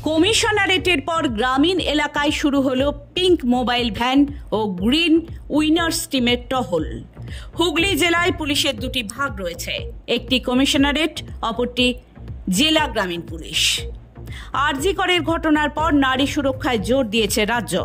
কমিশনারেটের পর গ্রামীণ এলাকায় শুরু হলো পিঙ্ক মোবাইল ভ্যান ও গ্রিন উইনার্স টিমের টহল। হুগলি জেলায় পুলিশের দুটি ভাগ রয়েছে, একটি কমিশনারেট, অপরটি জেলা গ্রামীণ পুলিশ। আরজি করের ঘটনার পর নারী সুরক্ষায় জোর দিয়েছে রাজ্য।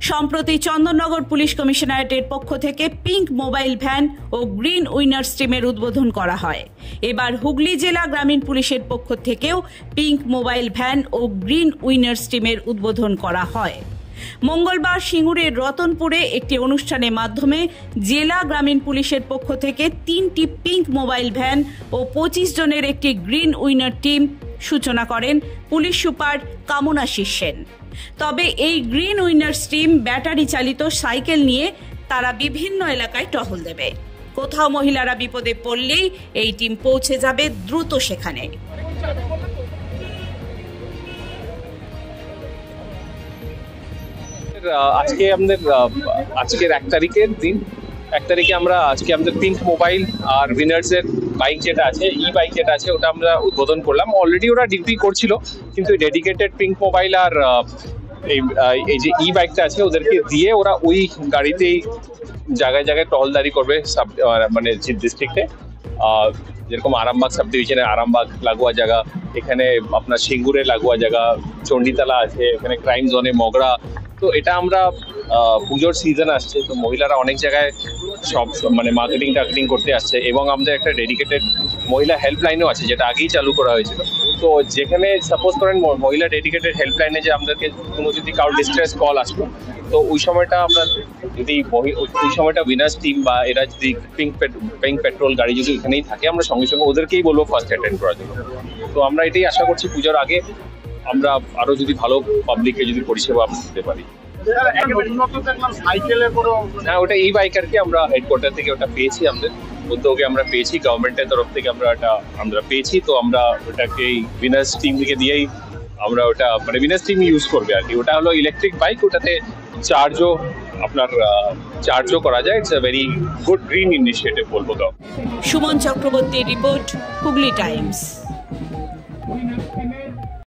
সম্প্রতি চন্দননগর পুলিশ কমিশনারেটের পক্ষ থেকে পিঙ্ক মোবাইল ভ্যান ও গ্রিন উইনার্স টিমের উদ্বোধন করা হয়। এবার হুগলি জেলা গ্রামীণ পুলিশের পক্ষ থেকেও পিঙ্ক মোবাইল ভ্যান ও গ্রিন উইনার্স টিমের উদ্বোধন করা হয়। মঙ্গলবার সিঙ্গুরের রতনপুরে একটি অনুষ্ঠানের মাধ্যমে জেলা গ্রামীণ পুলিশের পক্ষ থেকে 3টি পিঙ্ক মোবাইল ভ্যান ও 25 জনের একটি গ্রিন উইনার টিম সূচনা করেন পুলিশ সুপার কামনাশিস সেন। তবে এই গ্রিন উইনার্স টিম ব্যাটারি চালিত সাইকেল নিয়ে তারা বিভিন্ন এলাকায় টহল দেবে। কোথাও মহিলারা বিপদে পড়লেই এই টিম পৌঁছে যাবে দ্রুত সেখানে। আজকে আমাদের আজকের 1 তারিখের দিন, 1 তারিখে আমরা আজকে আমাদের পিঙ্ক মোবাইল আর উইনার্স এর বাইক যেটা আছে, ই বাইক যেটা আছে, ওটা আমরা উদ্বোধন করলাম। অলরেডি ওরা ডিউটি করছিল, কিন্তু ডেডিকেটেড পিঙ্ক মোবাইল আর এই যে ই বাইকটা আছে ওদেরকে দিয়ে ওরা ওই গাড়িতেই জায়গায় জায়গায় টহলদারি করবে, মানে ডিস্ট্রিক্টে। যেরকম আরামবাগ সাব ডিভিশনে আরামবাগ লাগোয়া জায়গা, এখানে আপনার সিঙ্গুরে লাগোয়া জায়গা, চণ্ডীতলা আছে, এখানে ক্রাইম জোনে মগরা। তো এটা আমরা পুজোর সিজন আসছে, তো মহিলারা অনেক জায়গায় সব মানে মার্কেটিং টার্গেটিং করতে আসছে, এবং আমাদের একটা ডেডিকেটেড মহিলা হেল্পলাইনও আছে যেটা আগেই চালু করা হয়েছিল। তো যেখানে সাপোজ করেন মহিলা ডেডিকেটেড হেল্পলাইনে যে আমাদেরকে কোনো যদি কারোর ডিস্ট্রেস কল আসলো, তো ওই সময়টা আমরা যদি ওই সময়টা উইনার্স টিম বা এরা যদি পিঙ্ক পেট্রোল গাড়ি যদি এখানেই থাকে, আমরা সঙ্গে সঙ্গে ওদেরকেই বলবো ফার্স্ট অ্যাটেন্ড করার জন্য। তো আমরা এটাই আশা করছি পুজোর আগে আমরা আরো যদি ভালো পাবলিককে যদি পরিষেবা দিতে পারি। হ্যাঁ, ওটা এই বাইক আর কি, আমরা হেডকোয়ার্টার থেকে ওটা পেয়েছি, আমাদের উদ্যোগে আমরা পেয়েছি, গভর্নমেন্টের তরফ থেকে আমরা পেয়েছি। তো আমরা ওটাকে উইনার্স টিম থেকে দিয়েই আমরা ওটা মানে উইনার্স টিম ইউজ করবে আর কি। ওটা হলো ইলেকট্রিক বাইক, ওটাতে চার্জও করা যায়। It's a very good green initiative বলবো। তো সুমন চক্রবর্তীর রিপোর্ট, হুগলি টাইমস।